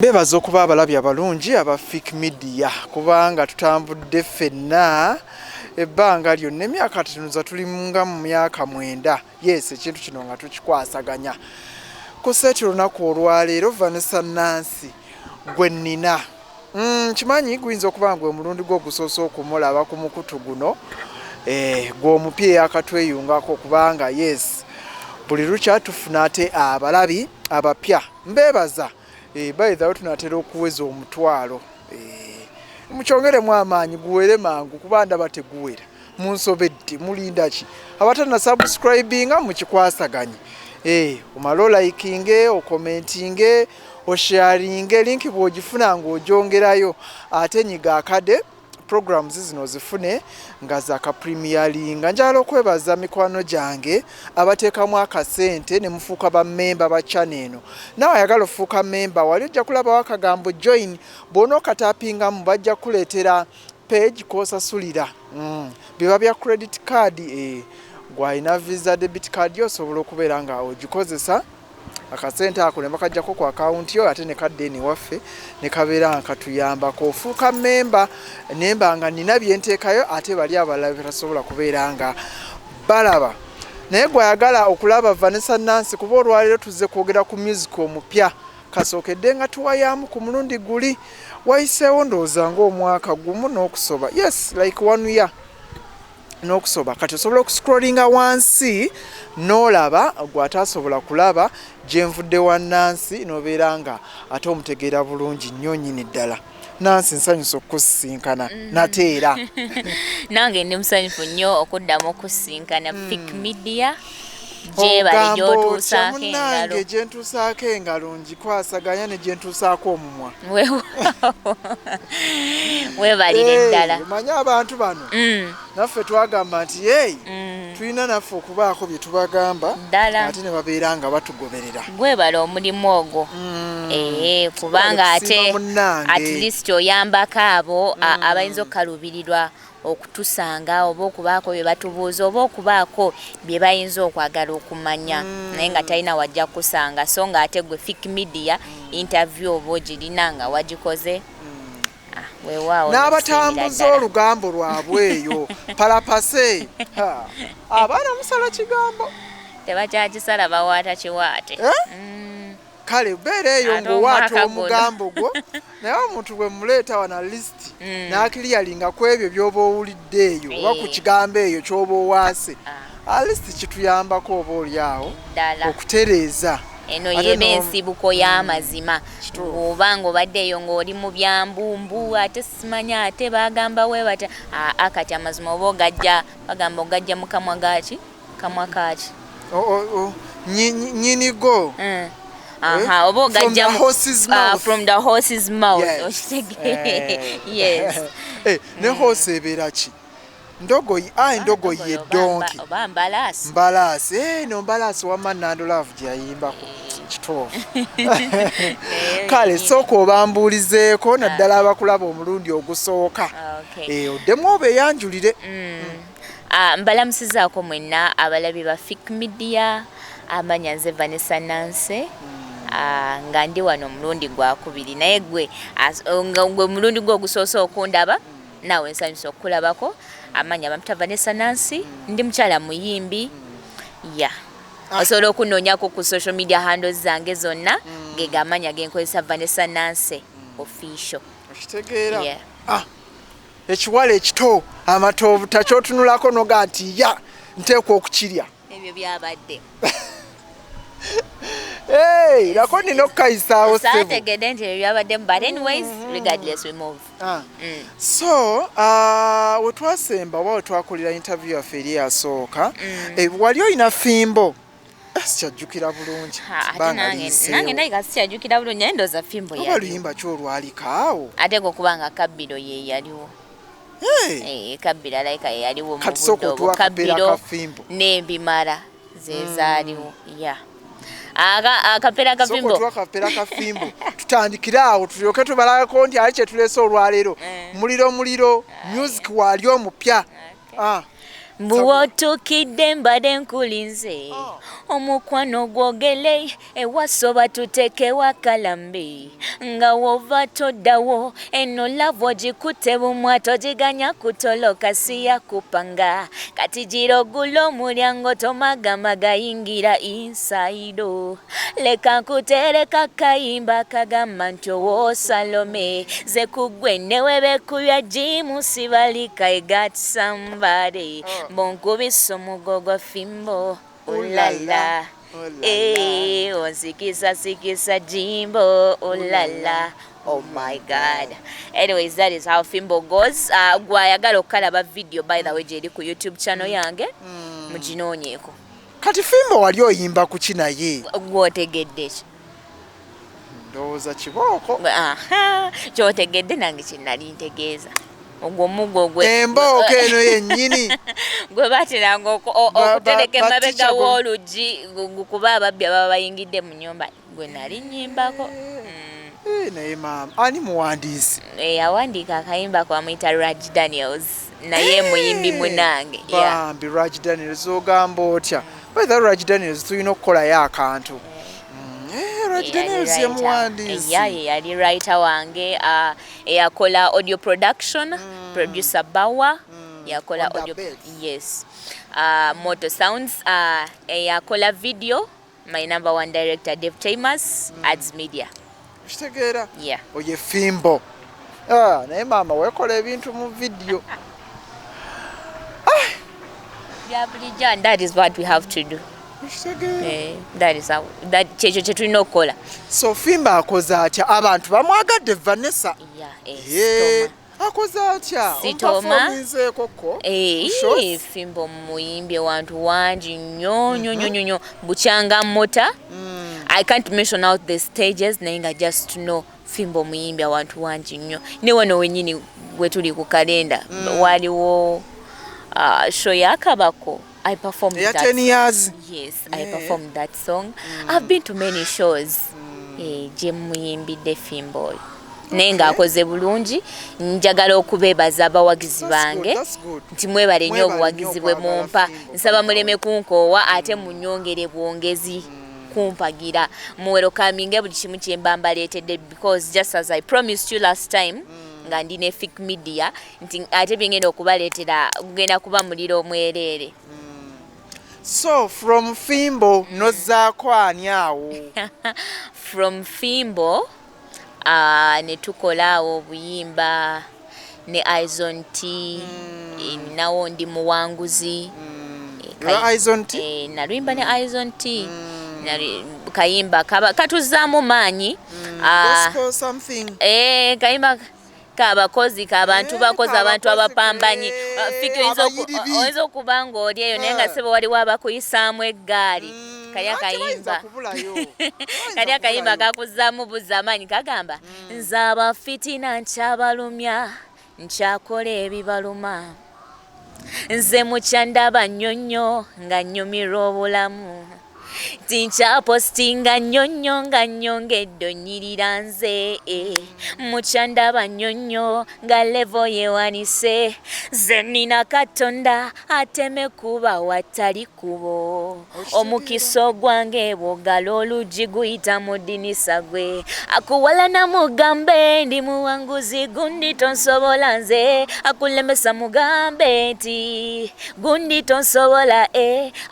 Bebaza okuba abalabi abalungi aba Fik Media kubanga tutambudde ffenna ebbanga lyonna emyaka tunuza tuli nga mu myaka 9. Yes, ekintu kino nga tukikwasaganya ku seti lunaku olwaleero Vanessa Nansy gwe nnina kimanyi guyinza okuba nga omulundi gwo ogusoosa okumulaba ku mukutu guno gw'omupya eyakatweyungako kubanga yes buli lukya tufuna ate abalabi abapya mbebaza by the way tunatera okuweza omutwalo mukyongeremu amaanyi guwere mangu kuba ndaba teguwera munsobedde mulinda ki abatana subscribinga mukikwasaganye omala likinge okomentinge osharinge link bwogifuna ng'ogyongerayo ate nyiga akade programs zino zifune nga zaka premiering njala okwebaza mikwano gyange abateekamu akasente ne mufuuka ba member ba channel eno nawe ayagala ofuuka member wali ojja kulaba wakagambo join bono okatapinga mu bajja kuleetera page kosasulira biba bya credit card gwalina visa debit card osobola okubeera nga ogikozesa akasente ako ne bakajjako ku account yo ate ne kadde waffe ne kabeera nga katuyambako ofuuka member nemba nga nina byenteekayo ate bali abalabi tasobola kubeera nga balaba naye gwayagala okulaba Vanessa Nansy kuba olwaleero tuzze kwogera ku music omupya kasookedde nga tuwayamu ku mulundi guli wayiseewo ndowooza ng'omwaka gumu n'okusoba yes like 1 year n'okusoba kati osobola okuscrollinga wansi n'olaba gw'ataasobola kulaba gye nvudde wa Nansy n'obeera nga ate omutegeera bulungi nnyo nnyini ddala Nansy nsanyusa okukusinkana nateera nange ndi musanyufu nnyo okuddamu okusinkana Fik Media gyebali gy'otuusaako engalo gye ntuusaako engalo ngikwasaganya ne gye ntuusaako omumwa weebalire ddala manye abantu bano naffe twagamba nti tulina naffe okubaako bye tubagamba ate ne babeera nga batugoberera gwebala omulimu ogwo kubanga ate at least oyambako abo abayinza okukaluubirirwa okutusanga oba okubaako bye batubuuza oba okubaako bye bayinza okwagala okumanya naye nga talina wajja kusanga so nga ate gwe Fik Media interview oba ogirina nga wagikoze n'abatambuza olugambo lwabwe eyo palapase abaana musala kigambo tebakyagisala bawaata kiwaate kale beera eyo ng'owaata omugambo gwo naye omuntu bwe muleeta wana lisiti n'akiriyalinga ku ebyo by'oba owulidde eyo oba ku kigambo eyo ky'oba owaase alisiti kituyambako oba oli awo okutereeza eno yeba ensibuko y'amazima oba ng'obadde eyo ng'oli mu byambumbu ate simanya ate bagamba we bata kati amazima oba ogajja bagamba ogajja mu kamwa gaki kamwa kaki nyinigo oba ogajja from the horse's mouth yes ne horse ebeera ki ndogoyi ndogoyi eddonki oba mbalaasi no mbalaasi wamma Nandolaavu gye yayimbako kituufu kale sooka obambuulizeeko naddala abakulaba omulundi ogusooka oddemu oba eyanjulire mbalamusizaako mwenna abalabi ba Fik Media amanya nze Vanessa Nansy nga ndi wano omulundi gwakubiri naye gwe omulundi gwe ogusoosa okundaba naawe nsanyusa okukulabako amanya bamuta Vanessa Nansy ndi mukyala muyimbi osobola okunoonyako ku social media handles zange zonna gega amanya genkozesa Vanessa Nansy official okitegeera ekiwala ekito amatoovu takyotunulako noga nti nteekwa okukirya ebyo byabadde lako nina okukayisaawo saategedde nti ebyo byabadde but anyways regardless we move so we twasemba oba we twakolera interview yaffe eri yasooka wali olina fimbo sikyajjukira bulungi nange ndayika sikyajjukira bulungi naye ndooza fimbo oba luyimba kyolwalikaawo ate gwokuba kabbiro ye yaliwo kabbiro alayika ye yaliwo kati sooka otuwakapeera n'embimala zezaaliwo akapera kafimbo tutandikira awo tulyoke tubalako nti ali kyetuleese olwaleero muliro music wali omupya Buwotukidde mbadde nkulinze omukwano gwogere ewasoba tutekewa kalambi nga wova toddawo eno love ogikutte bumwa togiganya kutoloka siya kupanga kati girogula omulyango tomagamaga yingira inside leka nkutereka akayimba kagamba nti owo Salome ze kugwe newe bekubya jimu sibalika I got somebody bonkubisa omugogo fimbo ulala sikisa jimbo ulala. Oh my God. Anyways, that is how Fimbo goes. Gwayagala okalaba video by the way jeri ku YouTube channel yange. Muginoonyeko. Kati Fimbo wali oyimba ku kinaye. Gwotegedde. Ndowooza kibooko. Aha. Kyotegedde nange kinali ntegeeza. Ogwo mugo gwe. Embooka eno yennyini. Gwe bateranga okutereka emabega w'oluggi kuba ababbi ababa bayingidde mu nnyumba. Gwe nali nyimbako. Naye maama ani muwandiisi? Awandiika akayimba kwamuyita Raj Daniels naye muyimbi munange. Bambi Raj Daniels ogamba otya? Whether Raj Daniels tulina okukolayo akantu. Raj Daniels ye muwandiisi. Yali writer wange eyakola audio production, producer Bawa yakola audio. Yes. Moto Sounds eyakola video, my number one director Dave Chambers, Ads Media. Kitegeera? Yeah. Oye Fimbo. Naye maama weekola ebintu mu video. And that is what we have to do. That is how kyekyo kye tulina okukola. So Fimbo akoze atya? Abantu bamwagadde Vanessa. Akoze atya? Sitoma. Fimbo muyimbi wantu wangi nnyo bukyanga mota. I can't mention out the stages naye nga just to know Fimbo muyimbi awantu wangi nnyo. Ne wano wenyini wetuli ku kalenda waliwo show yakabako. I performed that. 10 years. Yes, I performed that song. I've been to many shows. Je muyimbidde Fimbo. Naye ng'akoze bulungi, njagala okubeebaza abawagizi bange nti mwebale nnyo obuwagizi bwe mumpa. Nsaba muleme kunkoowa ate munyongere bwongezi kumpagira muwerokaminge buli kimu kye mba mbaleetedde because just as I promised you last time nga ndi ne Fik Media nti ate byengenda okubaleetera kugenda kuba muliro omwereere. So from Fimbo nozzaako ani awo? From Fimbo ne tukolaawo obuyimba ne Eyes on T, nawo ndi muwanguzi. Eyes on T? Nalwimba ne Eyes on T. Kayimba katuzaamu maanyi. Kayimba kabakozi kabantu bakozi abantu abapambanyi. Oyinza okuba ng'oli eyo naye nga sebo waliwo abakuyisaamu eggaali. Kali akayimba kakuzaamu buzamaanyi kagamba nzaaba fitina nkyabalumya nkyakola ebibaluma nze mukyandaba nnyonnyo nga nnyumirwa obulamu tinkyapostinga nnyonnyo nga nnyongedde onyirira nze mukyandaba nnyonnyo nga levo yewanise ze nnina Katonda ateme kuba watali kubo omukisa ogwange bwogala oluggi guyita mu ddinisa gwe akuwalana mugambe ndi muwanguzi gundi tonsobola nze akulemesa mugambe nti gundi tonsobola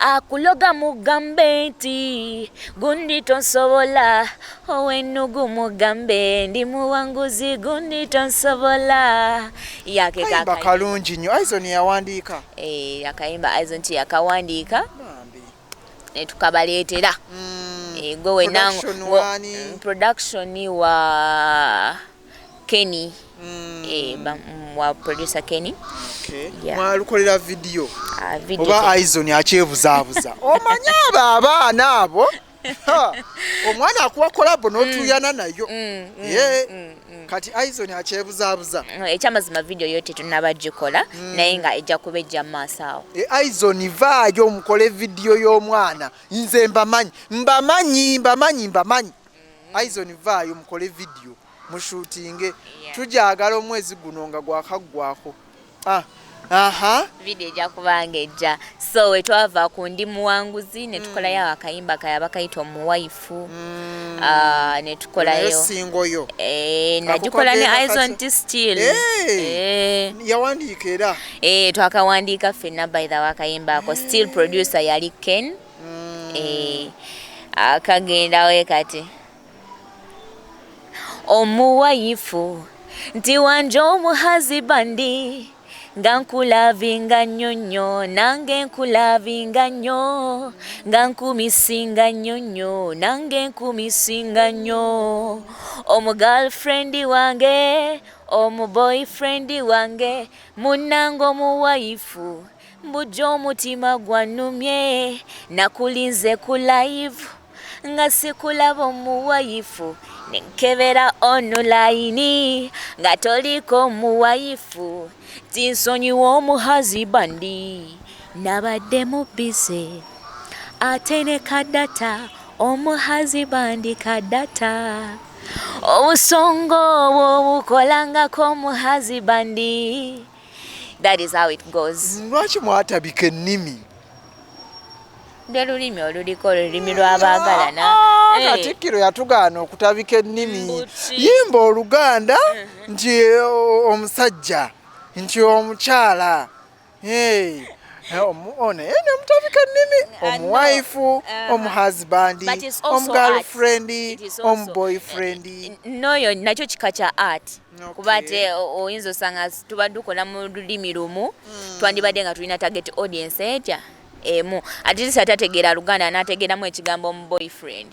akuloga mugambe nti gundi tonsobola owenugu mugambe ndi muwanguzi gundi tonsobola. Kayimba kalungi nnyo. Aizon yawandiika? Akayimba Aizon yakawandiika ne tukabaleetera. Gwe wenango production wa Kenny. Wa producer Kenny. Mwalukolera video. Oba Aizon akyebuzaabuza. Omanya abaana abo. Omwana akuwa kolabo n'otuyana nayo. Kati Aizon akyebuzaabuza. Ekyamazima video yote tunabagikola naye nga ejja kuba ejja mu maaso awo. Aizon vaayo mukole video y'omwana. Nze mbamanyi. Aizon vaayo mukole video. Mushutinge tujagala omwezi guno nga gwakaggwako. video ejja kubanga ejja. So we twava ku ndi muwanguzi ne tukolayo akayimba kayaba kayita omuwaifu. Ne tukolayo singo yo. Najikola ne eyes on still. Yawandiika era. Twakawandiika ffenna by the akayimba ako. Still producer yali Ken. Akagenda we kati. Omuwaifu nti wanje omuhazi bandi nga nkulavinga nnyo nange nkulavinga nnyo nga nkumisinga nnyo nange nkumisinga nnyo girlfriend wange boyfriend wange munange omuwaifu mbujja omutima gwanumye nakulinze ku live nga sikulaba omuwaifu nenkebera online nga toliko muwaifu tinsonyiwa omuhazi bandi nabadde mubize ate ne kadata omuhazi bandi kadata obusongo obukolangako omuhazi bandi. That is how it goes. Lwaki mwatabika ennimi? Lulimi oluliko olulimi lw'abaagalana. Katikkiro yatugaana okutabika ennimi. Yimba Oluganda nti omusajja nti omukyala. Mutabika ennimi omuwaifu omuhusband omugirlfriend omuboyfriend. Noyo nakyo kika kya art. Kuba ate oyinza osanga tuba dukola mu lulimi lumu twandibadde nga tulina target audience etya emu at least atategeera Luganda n'ategeeramu ekigambo mu boyfriend.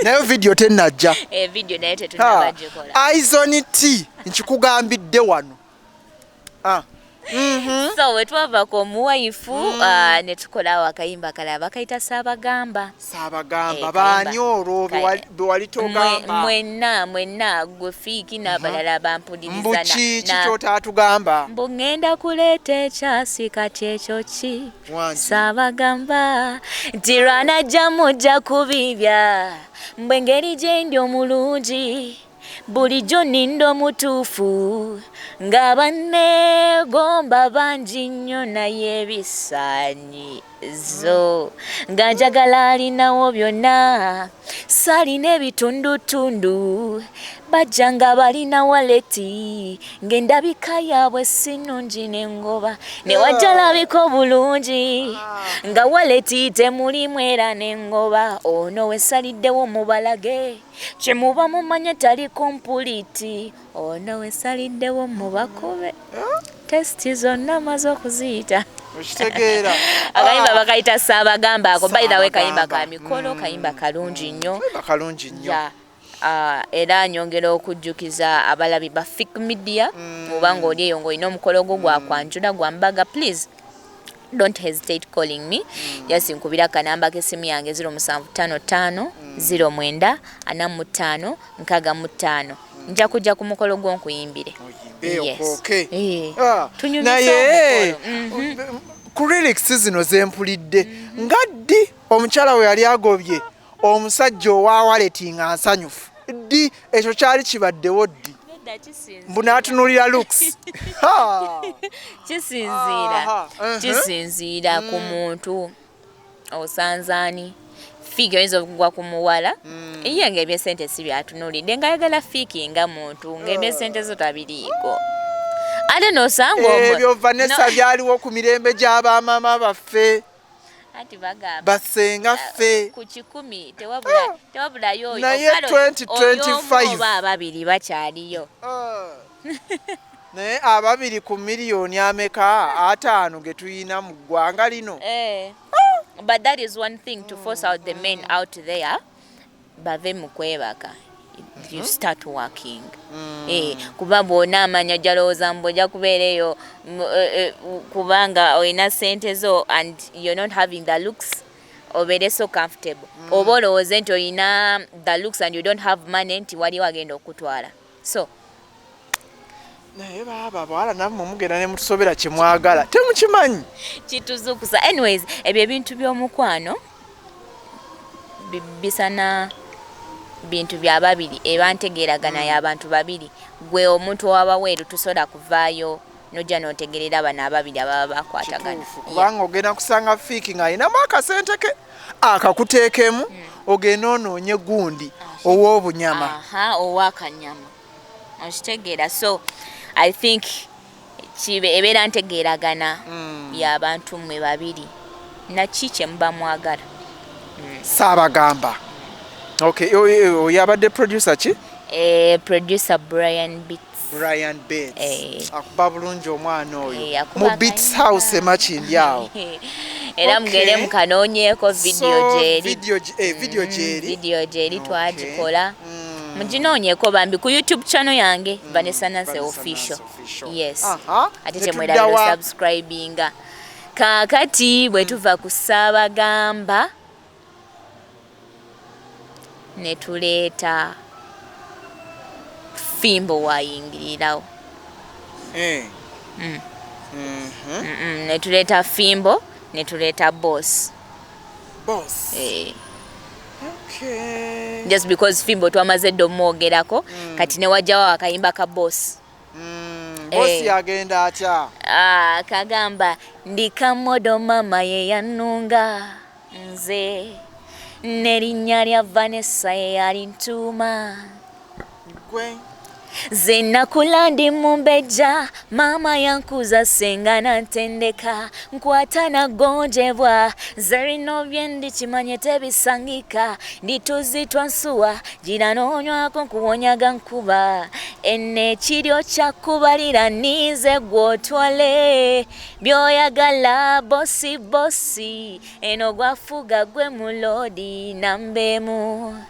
Nayo video tenajja. Video naye tetunabagikola. Eyes on it nkikugambidde wano. So we twava ko muwaifu ne tukola akayimba kalaba kayita sabagamba. Sabagamba baani olwo bwali togamba. Mwenna gwe fiiki n'abalala bampuliriza mbuki kitota atugamba. Mbugenda kuleeta ekyasi kati ekyo ki sabagamba ntirwana jamujja kubibya mbwengeri gye ndi omulungi bulijjo nindo mutuufu nga banneegomba bangi nnyo naye ebisaanyizo nga njagala alinawo byonna salina ebitundutundu bajja nga balina waleti ng'endabika yaabwe sinungi n'engoba ne wajjalabika obulungi nga waleti temulimu era n'engoba ono we saliddewo mubalage kye muba mumanya tali kompuliti ono we saliddewo mubakube testi zonna maze okuziyita. Okitegeera. Akayimba bakayita sabagamba ako. By the way kayimba ka mikolo kayimba kalungi nnyo. Kalungi nnyo. Era nyongera okujjukiza abalabi ba Fik Media oba ng'oli eyo ng'olina omukolo gwo gwakwanjula gwambaga, please don't hesitate calling me. Just nkubira kanamba k'essimu yange 0755 09 45 65. Nja kujja ku mukolo gwo nkuyimbire. Yes. Naye ku lyrics zino zempulidde ngaddi omukyala we yali agobye omusajja owa waleti nga nsanyufu ddi ekyo kyali kibaddewo ddi mbu n'atunuulira looks. Kisinziira ku muntu osanzaani fiiki oyinza okugwa ku muwala ye ng'ebyesente si byatunuulidde ng'ayagala fiiki nga muntu ng'ebyesente zo tabiriiko ate n'osanga ebyo Vanessa byaliwo ku mirembe gy'abaamaama baffe basenga ffe ku 10 tewabulayo naye 2025 oba ababiri bakyaliyo. Naye ababiri ku miliyoni ameka 5 ge tuyina mu ggwanga lino. But that is one thing to force out the men out there bave mu kwebaka. You start working. Kuba bona amanya jalooza mbojja kubeereyo kubanga olina sente zo and you're not having the looks obeere so comfortable. Oba olowooze nti olina the looks and you don't have money nti wali wagenda okutwala. So naye baba bwala namwe mugenda ne mutusobera kye mwagala temukimanyi kituzukusa. Anyways ebyo ebintu by'omukwano bisana bintu bya babiri ebantegeragana y'abantu babiri gwe omuntu w'abaweeru tusobola kuvaayo nojja n'otegerera bano ababiri ababa bakwatagana kubanga ogenda kusanga fiiki ng'alinamu akasente ke akakuteekemu ogenda onoonye gundi ow'obunyama ow'akanyama okitegeera so I think ebeera ntegeeragana y'abantu mmwe babiri naki kye muba mwagala saabagamba okay oyabadde producer ki producer Brian Beats akuba bulungi omwana oyo mu Beats House emakindi awo era mugende mukanoonyeeko video gyeri twagikola muginoonyeeko bambi ku YouTube channel yange Vanessa Nansy Official yes ate temwerabira subscribinga kaakati bwe tuva ku Saabagamba ne tuleeta fimbo wayingirirawo ne tuleeta fimbo ne tuleeta boss okay just because fimbo twamaze ddo mwogerako kati ne wajjawo akayimba ka boss boss yagenda atya kagamba ndikamodo mama ye yanunga nze nerinnya lya Vanessa ye yalintuma gwe ze nakula ndi mumbejja mama yankuza senga nantendeka nkwata nagonjebwa zerino byendi kimanye tebisangika ndituzi twansuwa gira noonywako nkuwonyaga nkuba enne ekiryo kyakubalira nize gwotwale byoyagala bosi eno gwafuga gwe mulodi nambemu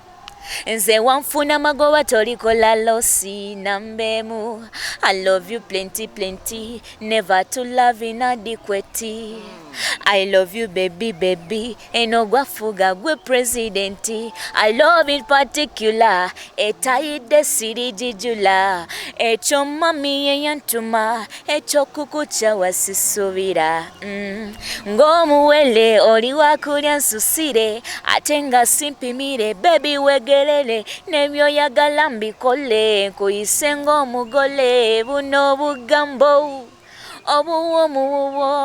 nze wanfuna magoba tolikola losi nambemu I love you plenty never to love inadequate I love you baby eno gwafuga gwe president I love in particular etayide siri jijula ekyo mami yeyantuma ekyo kukucha wasisubira ng'omuwele oli wakulya nsusire ate nga simpimire baby wegerere nebyoyagala mbikole nkuyise ng'omugole buno bugambo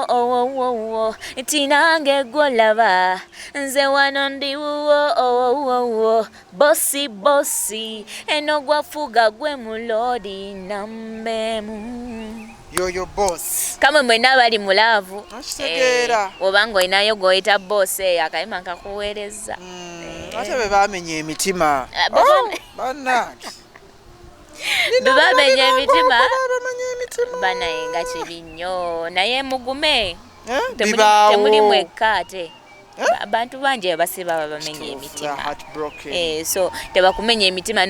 obuwo tinange gwolaba nze wano ndi wuwo bosi eno gwafuga gwe mulodi nambemu yoyo boss kamwe mwena abali mulaavu akitegeera obanga olinayo goyita boss akayima nkakuweereza ate be bamenya emitima bannange bebamenya emitima banaye nga kibi nnyo naye mugume temuli mwekka ate abantu bangi basiba bamenya emitima so tebakumenya emitima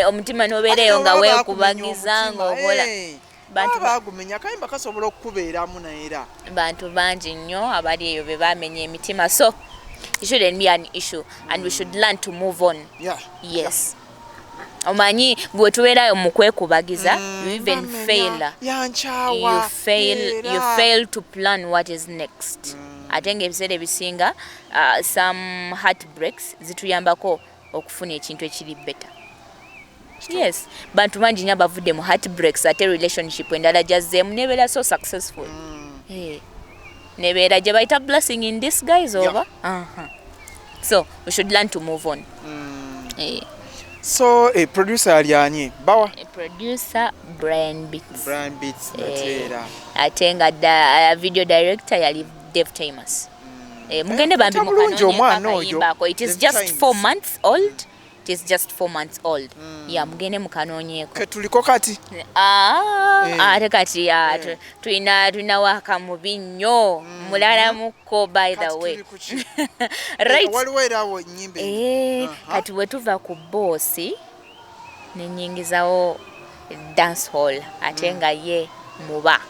omutima n'obeereyo nga weekubagiza ng'obola bantu bagumenya akayimba kasobola okukubeeramu naera bantu bangi nnyo abali eyo be bamenya emitima so it shouldn't be an issue and we should learn to move on yes omanyi bwe tubeerayo mu kwekubagiza you even fail to plan what is next ate ng'ebiseera ebisinga some heartbreaks zituyambako okufuna ekintu ekiri better yes bantu bangi nnyo abavudde mu heartbreaks ate relationship endala gyazzeemu nebeera so successful nebeera gye bayita blessing in disguise oba so we should learn to move on so a producer alianye bawa a producer Brian Beats ate nga video director yali Dave Timus mugende bambi mukanoonyeeko it is just 4 months old it is just 4 months old mugende mukanoonyeeko ketuliko kati ate kati tulina waka mubi nnyo mulala mukko by the way right kati bwe tuva ku boosi nenyingizawo dance hall ate nga ye muba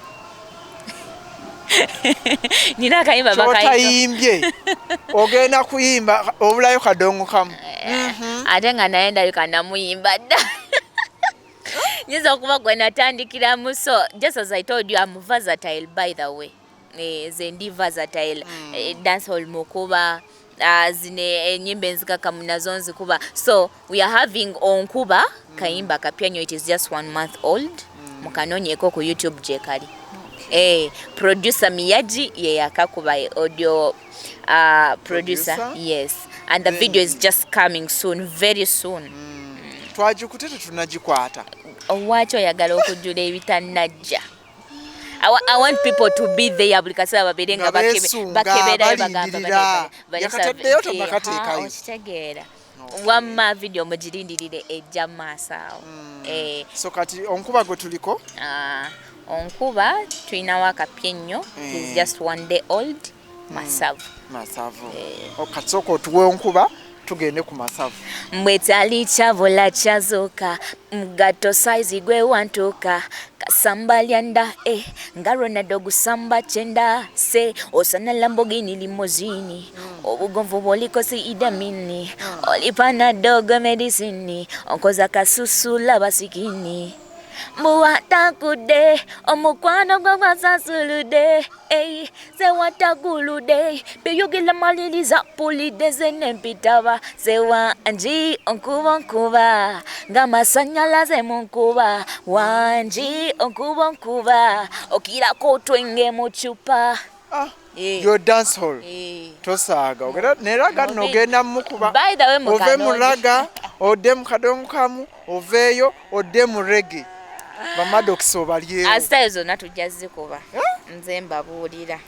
nina akayimba bakayimbye ogenda kuyimba obulayo kadongo kamu ate nga naye ndabika namuyimba dda nyinza okuba gwe natandikiramu so just as I told you I'm versatile by the way ze ndi versatile dance hall mukuba zine enyimba enzikakamu nazo nzikuba. So we are having onkuba akayimba akapya nnyo, it is just 1 month old. Mukanonyeko ku YouTube je kali. Producer Miyaji ye yakakuba audio producer. Yes, and the video is just coming soon, very soon. Twagikutete tunagikwata. Owacho yagala okujula ebitanajja. I want people to be there because baberenga bakebera bagamba yakataddeyo tobakateekayo. Okitegeera. Wamma video mugirindirire ejja Masavu. So kati onkuba gwe tuliko? Onkuba tulinawo akapya nnyo, is just 1 day old. Masavu. Okasoko tuwe onkuba tugende ku Masavu. Mbwetali chabula chazoka mgato size gwe wantoka kasamba lyanda nga Ronaldo gusamba chenda se osana Lamborghini limousine obugonvu boliko si idamini olipana dogo medicine onkoza kasusula basikini Muwatakude omukwano gwasasulude se watagulude beyogela maliliza pulideze nempitaba se wanji onkuba ngamasanyalaze munkuba wanji onkuba okira kotwenge muchupa. Your dance hall. Tosaga ogera neraga nogenda mukuba. By the way ove mulaga ode mukadonkamu oveyo ode murege bamadokiso baliyo asta ezo natujazi kuba nze mbabuulira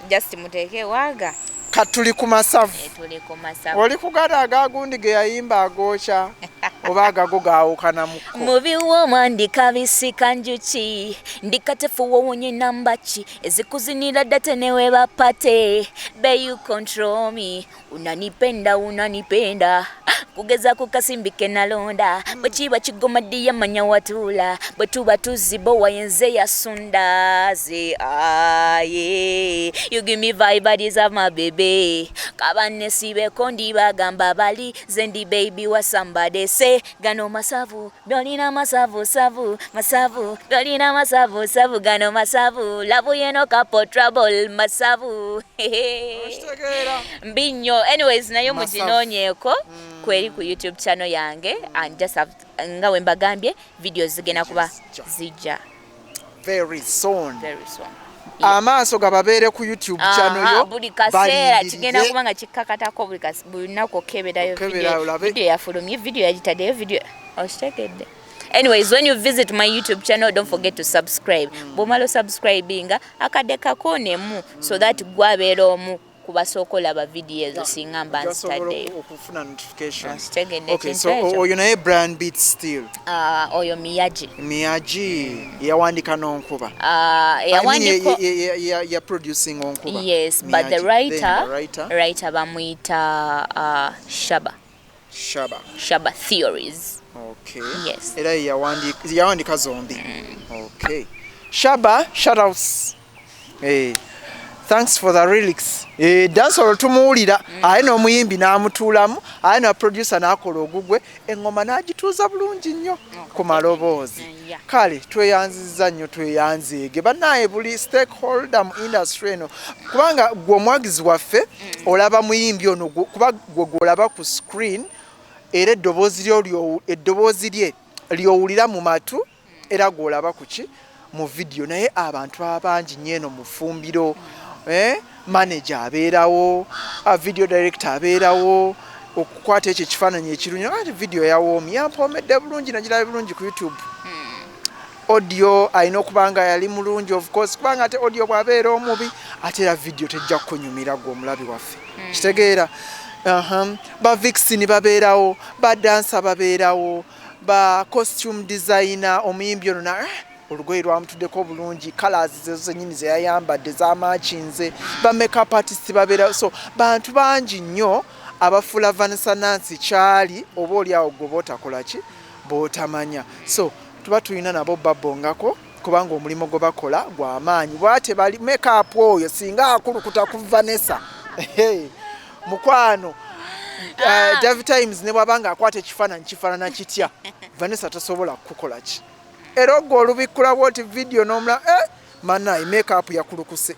just muteeke waga katuli ku Masavu. Tuli ku Masavu. Oli kugada agagundi ge yayimba agosha oba agago gaawukana mukko. Mubi w'omwandika bisika njuki ndikatefu wonye nambachi ezikuzinira date newe bapate be you control me unanipenda kugeza kukasimbike nalonda bwekiba kigoma diya manya watula bwetuba tuzibo wayenze yasunda ze you give me vibes of my baby kabane sibe kondi bagamba bali zendi baby wa somebody say gano Masavu byolina Masavu byolina Masavu gano Masavu love yeno kapo trouble Masavu mbinyo anyways nayo mujinonyeko kweri ku YouTube channel yange and just have nga wembagambye videos zigena kuba zijja very soon. Amaaso gababeere ku YouTube channel yo buli kaseera kigenda kuba nga kikkakatako buli nako keberayo video yafulumye video yagitaddeyo video oshitegedde. Anyways, when you visit my YouTube channel, don't forget to subscribe. Bomalo subscribinga akadde kakonemu so that gwabeera omu kubasokola ba videos singa mbanstadde okufuna notifications. Okay, so oyo naye brand beat still. Oyo Miyaji yawandika n'onkuba. Yawandika ya producing onkuba. Yes, Miyaji. but the writer bamuyita Shaba Theories. Okay. Yes. Era yawandika zombi. Okay. Shaba, shoutouts. Thanks for the lyrics. Dance hall tumuwulira ayina omuyimbi n'amutuulamu ayina producer n'akola ogugwe engoma n'agituuza bulungi nnyo ku maloboozi. Kale tweyanziza nnyo tweyanzeege bannaye buli stakeholder mu industry eno kubanga gwe omwagizi waffe olaba muyimbi ono kuba gwe gw'olaba ku screen era eddoboozi lye lyowulira mu matu era gw'olaba kuki mu video naye abantu abangi nnyo eno mu ffumbiro manager abeerawo video director abeerawo okukwata ekyo ekifaananyi ekirungi ati video yawoomi yampomedde bulungi nagiraba bulungi ku YouTube. Audio alina okuba nga yali mulungi of course kubanga ate audio bw'abeera omubi ate era video tejja kunyumira gwe omulabi waffe kitegeera. Ba vixen babeerawo ba dancer babeerawo ba costume designer omuyimbi ono na olugoye lwamutuddeko bulungi colors zezo nyini ze yayambadde z'amachinze ba makeup artist babeera so bantu bangi nnyo abafuula Vanessa Nansy kyali oba oli awo gwe bootakola ki bootamanya so tuba tulina nabo babongako kubanga omulimu gwe bakola gw'amaanyi bwate bali makeup oyo singa akulukuta ku Vanessa mukwano David Times ne bwabanga akwata ekifaananyi kifaanana kitya Vanessa tasobola kukola ki era ogwo olubikula bwoti video n'omula mannaye makeup yakulukuse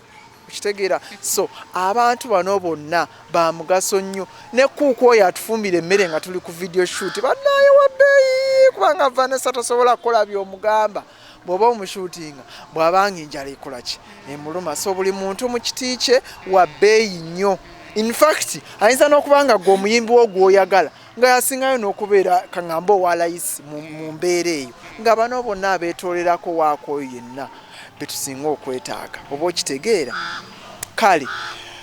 okitegeera so abantu bano bonna ba mugaso nnyo ne kuuku oyo atufumbira emmere nga tuli ku video shoot bannaye wabbeeyi kubanga Vanessa tasobola kukola by'omugamba bw'oba omushuutinga bw'abanga enjala ekola ki emuluma so buli muntu mu kiti kye wabbeeyi nnyo in fact ayinza n'okubanga gwe omuyimbi wo gw'oyagala nga yasingayo n'okubeera kaŋŋamba owa layisi mu mbeera eyo nga bano bonna abeetoolerako waako oyo yenna betusinga okwetaaga oba okitegeera kale.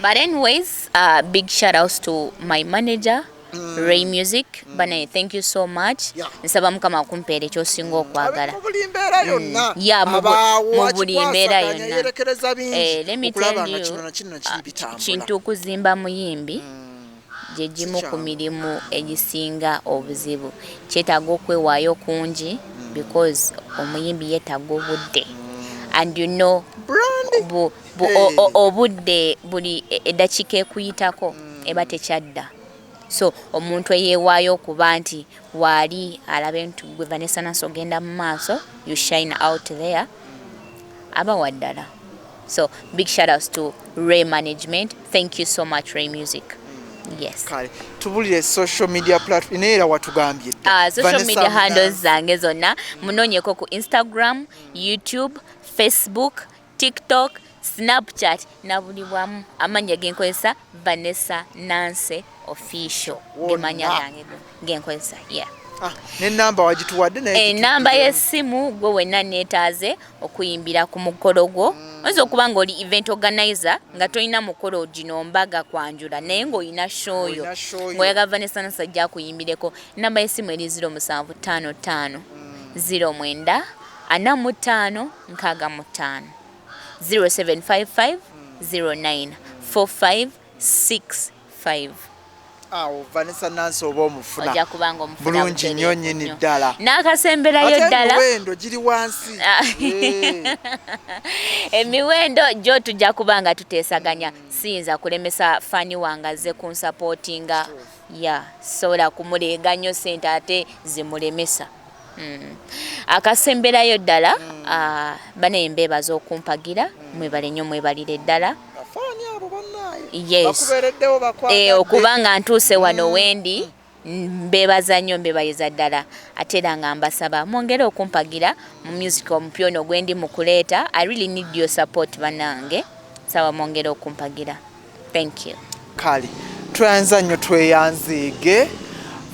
But anyways, big shout outs to my manager, Ray Music. Bana, thank you so much. Nsaba mukama kumpeera ekyosinga okwagala. Yeah, mu buli mbeera yonna. Let me tell you, kintu kuzimba muyimbi gye gimu ku mirimu egisinga obuzibu. Kyetaaga okwewaayo kungi because omuyimbi yeetaaga obudde. And you know, obudde buli eddakiika ekuyitako eba tekyadda. So omuntu eyeewaayo okuba nti waali alabe nti gwe Vanessa Nansy ogenda mu maaso, you shine out there, aba waddala. So big shout outs to Ray Management. Thank you so much, Ray Music. Yes. Kale tubulire social media platform neera watugambye social media handles zange zonna munonyeko ku Instagram, YouTube, Facebook, TikTok, Snapchat na buli bwamu amanya genkozesa Vanessa Nansy Official gemanya yange genkozesa. Yeah. Ne namba wagituwadde naye namba y'essimu gwe wenna neetaaze okuyimbira ku mukolo gwo. Oyinza okuba nga oli event organizer nga tolina mukolo gino mbaga kwanjula naye ng'olina shoyo ng'oyaga Vanessa Nansy ajja kuyimbireko. Namba y'essimu eri 0755 09 45 65 0755 09 4565. Vanessa Nansy oba omufuna ojja kubanga omufuna bulungi nnyo nnyini ddala n'akasemberayo ddala emiwendo giri wansi emiwendo gyo tujja kubanga tuteesaganya siyinza kulemesa fani wange azze kunsapootinga sobola kumulenga nnyo sente ate zimulemesa. Akasemberayo ddala bana embeebaza okumpagira mwebale nnyo mwebalire ddala. Yes. Okubanga ntuuse wano wendi mbeebaza nnyo mbeebayiza ddala ate era nga mbasaba mwongere okumpagira mu music omupya ono gwendi mu kuleeta. I really need your support banange, sawa mwongere okumpagira. Thank you. Kale twanza nnyo tweyanzeege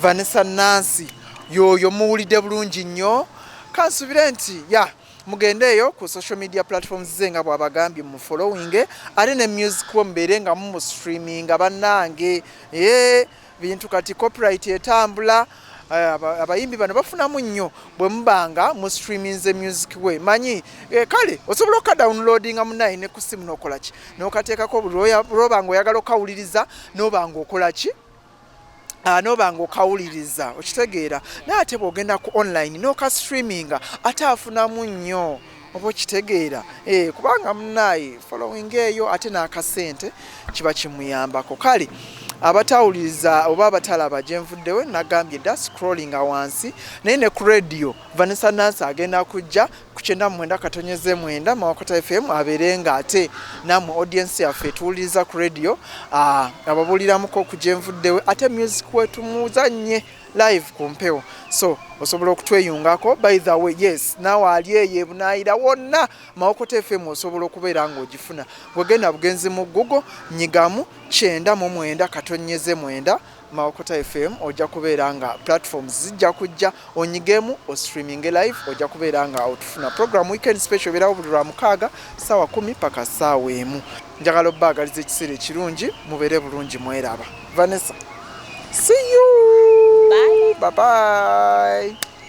Vanessa Nansy yoyo muwulidde bulungi nnyo kansubire nti mugendeeyo ku social media platforms ze nga bw'abagambye mu following ate ne music wo mbeere nga mu streaming bannange bintu kati copyright etambula abayimbi bano bafunamu nnyo bwe mubanga mu streaming ze music we manyi kale osobola okudownloadinga munayi ne ku simu n'okola ki n'okateekako bulobanga oyagala okawuliriza n'obanga okola ki n'obanga okawuliriza okitegeera naye ate bw'ogenda ku online n'oka streaminga ate afunamu nnyo oba okitegeera kubanga munayi following eyo ate n'akasente kiba kimuyambako. Kale abatawuliriza oba abatalaba gye nvuddewo nagambye dda scrolling wansi naye ne ku radio Vanessa Nansy agenda kujja ku 99.9 Mawokota FM abeerenga ate namwe audience yaffe tuwuliriza ku radio ababuliramuko ku gye nvuddewo ate music wetu muzannye live ku mpewo so osobola okutweyungako. By the way, yes, nawe ali eyo ebunaayira wonna Mawokota FM osobola okubeera ng'ogifuna bwegenda bugenzi mu Google nyigamu 9.9 Mawokota FM ojja kubeera nga platforms zijja kujja onyigemu o streaming live ojja kubeera nga otufuna program weekend special beerawo buli lwa mukaaga ssaawa 10 paka ssaawa 1. Njagala obbaagaliza ekiseera ekirungi mubeere bulungi mweraba. Vanessa, see you. Bye. Bye bye.